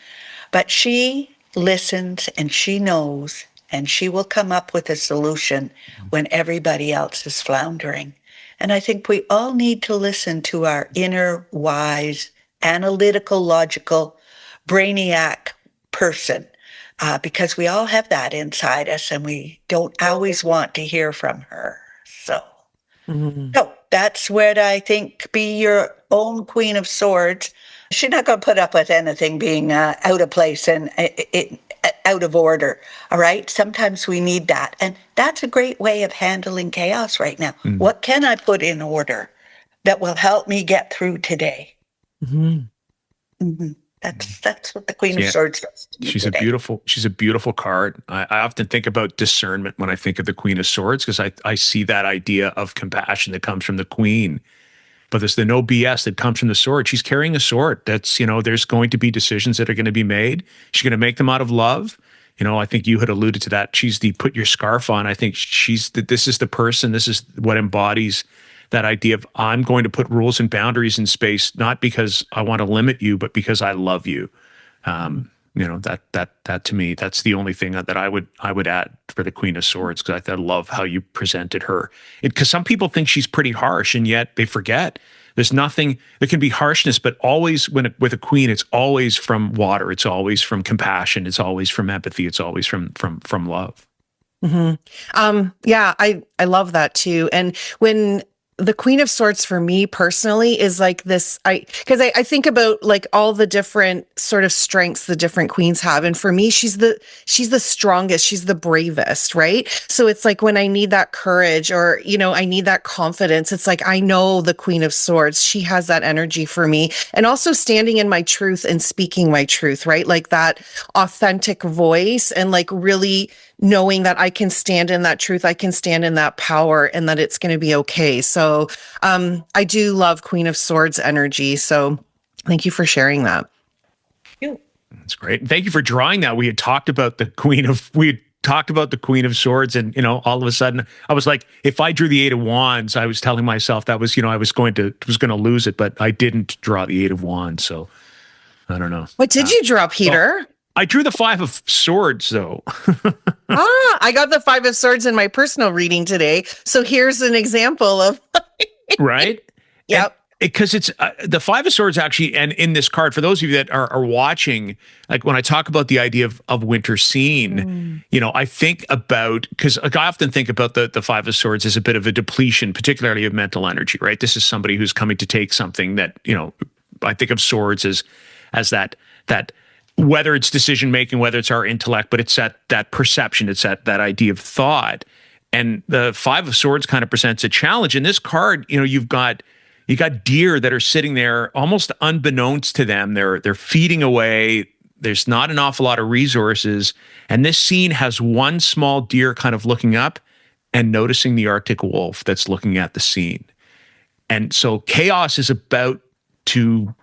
But she listens and she knows, and she will come up with a solution when everybody else is floundering. And I think we all need to listen to our inner, wise, analytical, logical, brainiac person, because we all have that inside us, and we don't always want to hear from her. So that's where I think be your own Queen of Swords. She's not going to put up with anything being out of place and out of order. All right. Sometimes we need that. And that's a great way of handling chaos right now. What can I put in order that will help me get through today? That's what the Queen of Swords does to me She's today. she's a beautiful card. I often think about discernment when I think of the Queen of Swords, because I see that idea of compassion that comes from the Queen. But there's the no BS that comes from the sword. She's carrying a sword. That's, there's going to be decisions that are going to be made. She's going to make them out of love. I think you had alluded to that. She's the put your scarf on. I think this is the person, this is what embodies that idea of, I'm going to put rules and boundaries in space, not because I want to limit you, but because I love you. That to me, that's the only thing that I would add for the Queen of Swords, because I love how you presented her. Because some people think she's pretty harsh, and yet they forget there's nothing. There can be harshness, but always with a queen, it's always from water. It's always from compassion. It's always from empathy. It's always from love. Yeah, I love that too. And when the Queen of Swords for me personally is like this, because I think about like all the different sort of strengths the different queens have. And for me, she's the strongest, she's the bravest, right? So it's like when I need that courage or, I need that confidence, it's like, I know the Queen of Swords, she has that energy for me. And also standing in my truth and speaking my truth, right? Like that authentic voice and like really knowing that I can stand in that truth, I can stand in that power, and that it's going to be okay. So I do love Queen of Swords energy. So thank you for sharing that. That's great. And thank you for drawing that. We had talked about the Queen of Swords, and all of a sudden I was like, if I drew the Eight of Wands, I was telling myself that was, I was going to lose it, but I didn't draw the Eight of Wands. So I don't know. What did you draw, Peter? I drew the Five of Swords, though. I got the Five of Swords in my personal reading today. So here's an example of right. Yep. Because it's the Five of Swords actually, and in this card, for those of you that are watching, like when I talk about the idea of winter scene, I think about, because I often think about the Five of Swords as a bit of a depletion, particularly of mental energy, right? This is somebody who's coming to take something that, I think of swords as that whether it's decision making, whether it's our intellect, but it's that perception, it's that idea of thought. And the Five of Swords kind of presents a challenge. In this card, you got deer that are sitting there almost unbeknownst to them. They're feeding away. There's not an awful lot of resources. And this scene has one small deer kind of looking up and noticing the Arctic wolf that's looking at the scene. And so chaos is about to,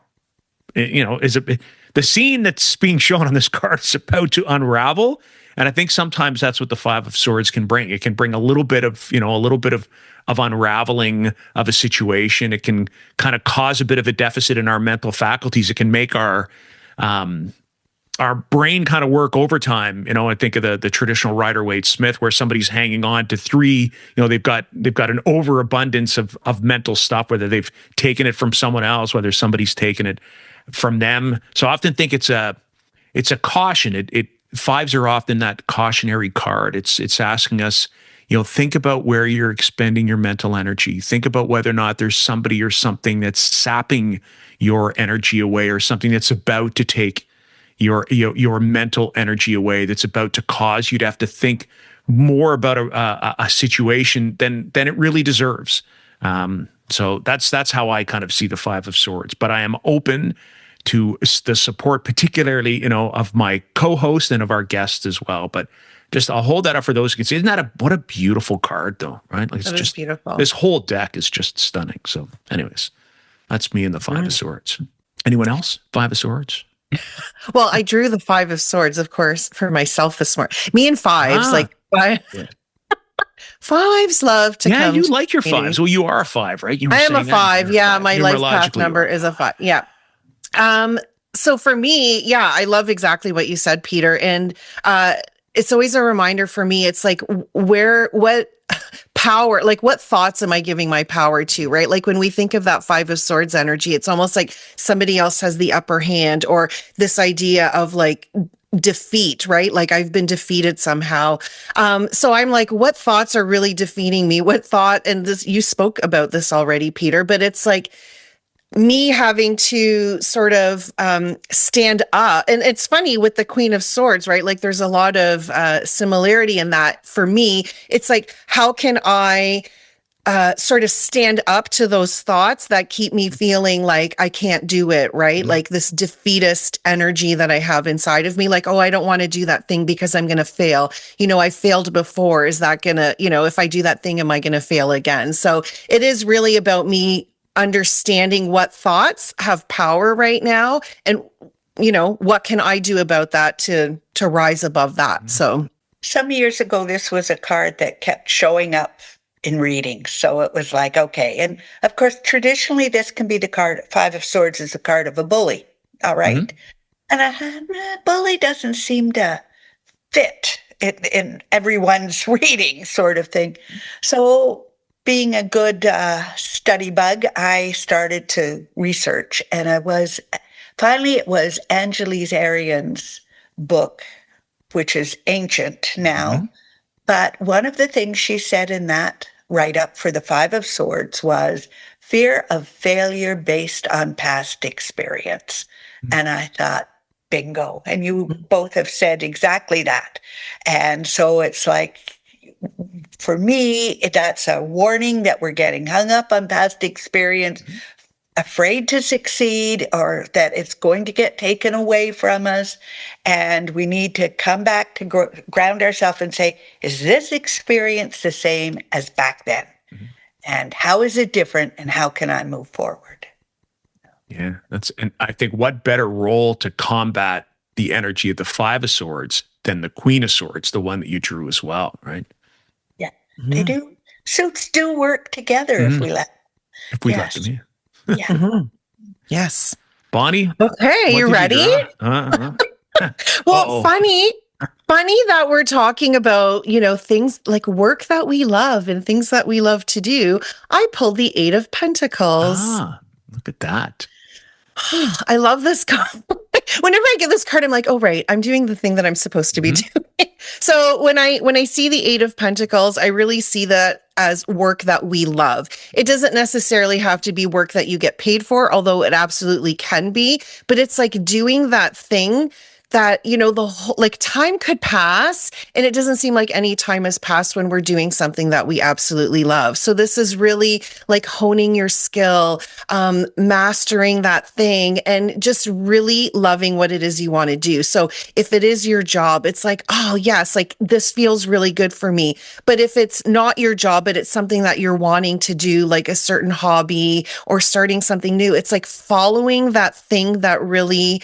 the scene that's being shown on this card is about to unravel. And I think sometimes that's what the Five of Swords can bring. It can bring a little bit of unraveling of a situation. It can kind of cause a bit of a deficit in our mental faculties. It can make our brain kind of work overtime. I think of the traditional Rider-Waite-Smith, where somebody's hanging on to three, they've got an overabundance of mental stuff, whether they've taken it from someone else, whether somebody's taken it from them. So I often think it's a caution. Fives are often that cautionary card. It's asking us, think about where you're expending your mental energy. Think about whether or not there's somebody or something that's sapping your energy away, or something that's about to take your mental energy away, that's about to cause you to have to think more about a situation than it really deserves. So that's how I kind of see the Five of Swords. But I am open to the support, particularly, of my co-host and of our guests as well. But just I'll hold that up for those who can see. Isn't that what a beautiful card, though, right? Like, it's that just beautiful. This whole deck is just stunning. So, anyways, that's me and the Five of Swords. Anyone else? Five of Swords? Well, I drew the Five of Swords, of course, for myself this morning. Me and fives, Yeah. Fives love to come. Yeah, you like your meeting. fives. Well, you are a five, right? I am a five. Yeah, my life path number is a five. Yeah. So for me, yeah, I love exactly what you said, Peter. And it's always a reminder for me. It's like, what power, like what thoughts am I giving my power to, right? Like when we think of that Five of Swords energy, it's almost like somebody else has the upper hand, or this idea of like defeat, right? Like I've been defeated somehow. So I'm like, what thoughts are really defeating me? What thought, and this, you spoke about this already, Peter, but it's like, me having to sort of stand up. And it's funny with the Queen of Swords, right? Like there's a lot of similarity in that. For me, it's like, how can I sort of stand up to those thoughts that keep me feeling like I can't do it, right? Mm-hmm. Like this defeatist energy that I have inside of me, like, oh, I don't want to do that thing because I'm going to fail. You know, I failed before. Is that going to, you know, if I do that thing, am I going to fail again? So it is really about me understanding what thoughts have power right now, and, you know, what can I do about that to rise above that? Mm-hmm. So Some years ago, this was a card that kept showing up in readings. So it was like, okay. And of course, traditionally, this can be the card. Five of Swords is the card of a bully. All right. Mm-hmm. And I had, bully doesn't seem to fit in everyone's reading, sort of thing. So being a good study bug, I started to research, and it was Angeles Arian's book, which is ancient now. Mm-hmm. But one of the things she said in that write up for the Five of Swords was fear of failure based on past experience. And I thought, bingo. And you both have said exactly that. And so it's like, for me, that's a warning that we're getting hung up on past experience, afraid to succeed, or that it's going to get taken away from us. And we need to come back to ground ourselves and say, is this experience the same as back then? Mm-hmm. And how is it different? And how can I move forward? Yeah, and I think what better role to combat the energy of the Five of Swords than the Queen of Swords, the one that you drew as well, right? Yeah, they do. Suits do work together if we let let them in. Yeah. mm-hmm. Yes. Bonnie? Okay, you ready? Well, funny that we're talking about, you know, things like work that we love and things that we love to do. I pulled the Eight of Pentacles. Look at that. I love this card. Whenever I get this card, I'm like, oh, right, I'm doing the thing that I'm supposed to be doing. So when I see the Eight of Pentacles, I really see that as work that we love. It doesn't necessarily have to be work that you get paid for, although it absolutely can be. But it's like doing that thing that, you know, the whole, like, time could pass and it doesn't seem like any time has passed when we're doing something that we absolutely love. So this is really like honing your skill, mastering that thing, and just really loving what it is you want to do. So if it is your job, it's like, oh yes, like this feels really good for me. But if it's not your job, but it's something that you're wanting to do, like a certain hobby or starting something new, it's like following that thing that really,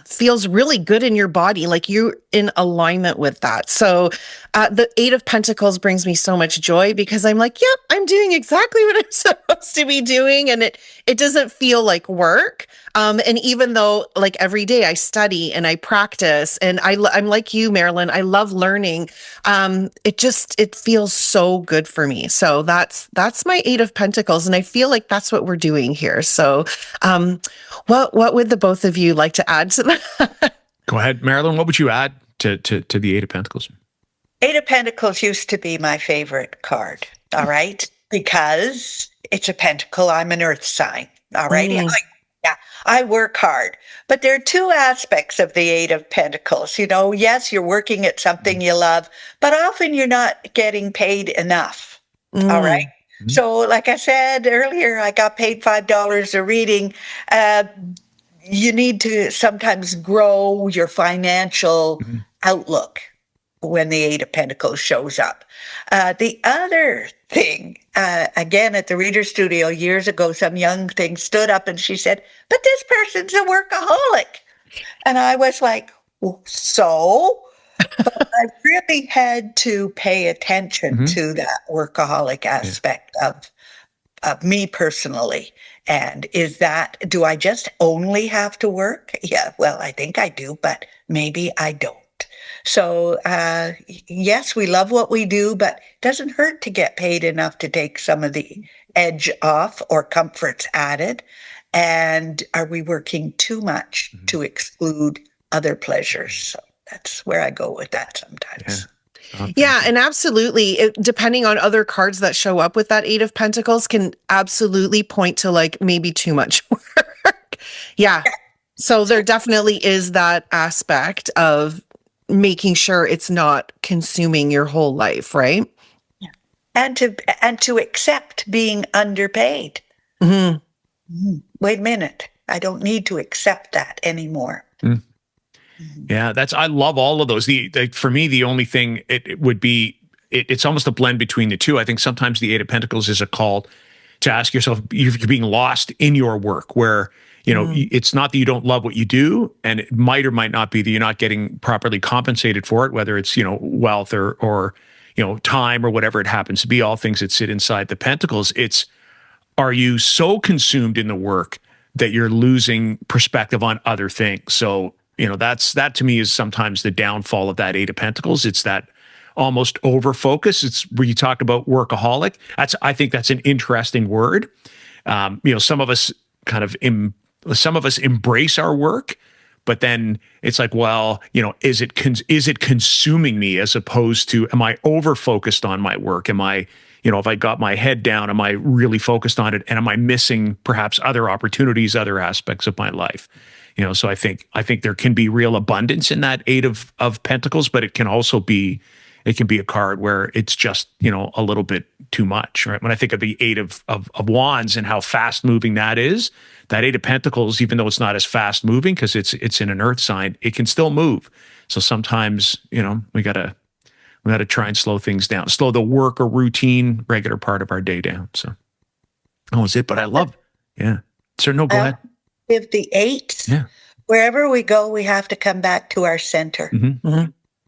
feels really good in your body, like you're in alignment with that. So the Eight of Pentacles brings me so much joy because I'm like, yep, I'm doing exactly what I'm supposed to be doing. And it doesn't feel like work. And even though like every day I study and I practice and I'm like you, Marilyn, I love learning. It feels so good for me. So that's my Eight of Pentacles. And I feel like that's what we're doing here. So what would the both of you like to add to that? Go ahead, Marilyn. What would you add to the Eight of Pentacles? Eight of Pentacles used to be my favorite card, all right? Because it's a pentacle. I'm an earth sign, all right? I work hard. But there are two aspects of the Eight of Pentacles. You know, yes, you're working at something you love, but often you're not getting paid enough, all right? So like I said earlier, I got paid $5 a reading. You need to sometimes grow your financial outlook when the Eight of Pentacles shows up. The other thing, again, at the Reader Studio years ago, some young thing stood up and she said, but this person's a workaholic. And I was like, well, so? But I really had to pay attention to that workaholic aspect of me personally. And do I just only have to work? Yeah, well, I think I do, but maybe I don't. So, yes, we love what we do, but it doesn't hurt to get paid enough to take some of the edge off or comforts added. And are we working too much to exclude other pleasures? So that's where I go with that sometimes. Yeah, and absolutely. Depending on other cards that show up with that Eight of Pentacles can absolutely point to like maybe too much work. Yeah. So there definitely is that aspect of making sure it's not consuming your whole life, right? Yeah. And to accept being underpaid. Mm-hmm. Wait a minute. I don't need to accept that anymore. Yeah, I love all of those. For me, the only thing it would be, it's almost a blend between the two. I think sometimes the Eight of Pentacles is a call to ask yourself, you're being lost in your work, where, it's not that you don't love what you do, and it might or might not be that you're not getting properly compensated for it, whether it's, wealth or time or whatever it happens to be, all things that sit inside the Pentacles. It's, are you so consumed in the work that you're losing perspective on other things? So, that to me is sometimes the downfall of that Eight of Pentacles. It's that almost over focus. It's where you talk about workaholic. I think that's an interesting word. Some of us embrace our work, but then it's like, well, is it consuming me, as opposed to, am I over focused on my work? Am I, if I got my head down, am I really focused on it? And am I missing perhaps other opportunities, other aspects of my life? So I think there can be real abundance in that Eight of Pentacles, but it can also be, a card where it's just, a little bit too much, right? When I think of the Eight of Wands and how fast moving that is, that Eight of Pentacles, even though it's not as fast moving because it's in an earth sign, it can still move. So sometimes, we gotta try and slow things down, slow the work or routine, regular part of our day down. So that was it. But I love, yeah. Sir, no, go ahead. If the eights, wherever we go, we have to come back to our center.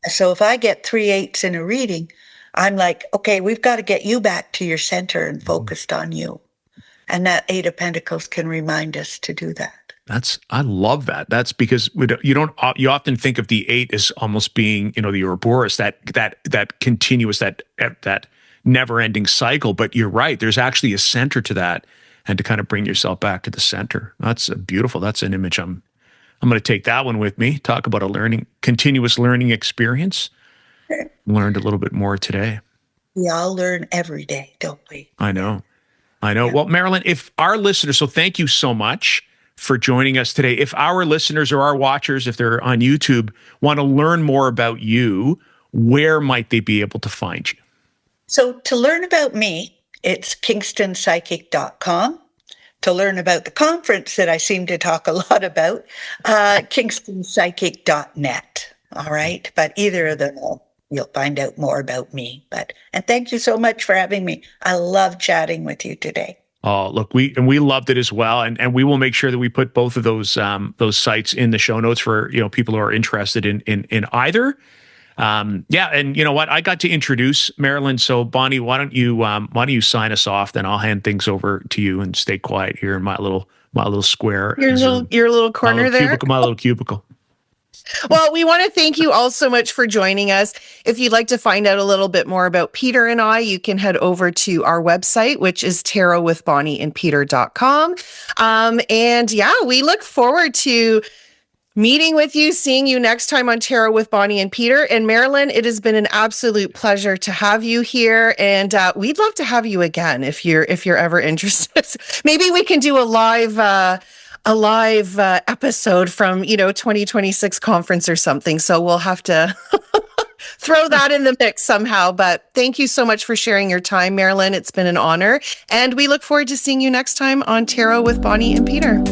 So if I get 3 8s in a reading, I'm like, okay, we've got to get you back to your center and focused on you. And that Eight of Pentacles can remind us to do that. I love that. That's because you often think of the 8 as almost being, the Ouroboros, that continuous, that never ending cycle. But you're right. There's actually a center to that, and to kind of bring yourself back to the center. That's beautiful. That's an image. I'm going to take that one with me. Talk about a continuous learning experience. Learned a little bit more today. We all learn every day, don't we? I know. Yeah. Well, Marilyn, if our listeners, so thank you so much for joining us today. If our listeners or our watchers, if they're on YouTube, want to learn more about you, where might they be able to find you? So to learn about me, it's kingstonpsychic.com. To learn about the conference that I seem to talk a lot about, kingstonpsychic.net. All right. But either of them, you'll find out more about me. And thank you so much for having me. I love chatting with you today. Oh, look, we loved it as well. And we will make sure that we put both of those sites in the show notes for, people who are interested in either. Yeah. And you know what? I got to introduce Marilyn. So Bonnie, why don't you sign us off? Then I'll hand things over to you and stay quiet here in my little square. Your little corner there. My little cubicle. Well, we want to thank you all so much for joining us. If you'd like to find out a little bit more about Peter and I, you can head over to our website, which is tarotwithbonnieandpeter.com. And yeah, we look forward to meeting with you, seeing you next time on Tarot with Bonnie and Peter. And Marilyn, it has been an absolute pleasure to have you here. And we'd love to have you again if you're ever interested. Maybe we can do a live episode from 2026 conference or something. So we'll have to throw that in the mix somehow. But thank you so much for sharing your time, Marilyn. It's been an honor. And we look forward to seeing you next time on Tarot with Bonnie and Peter.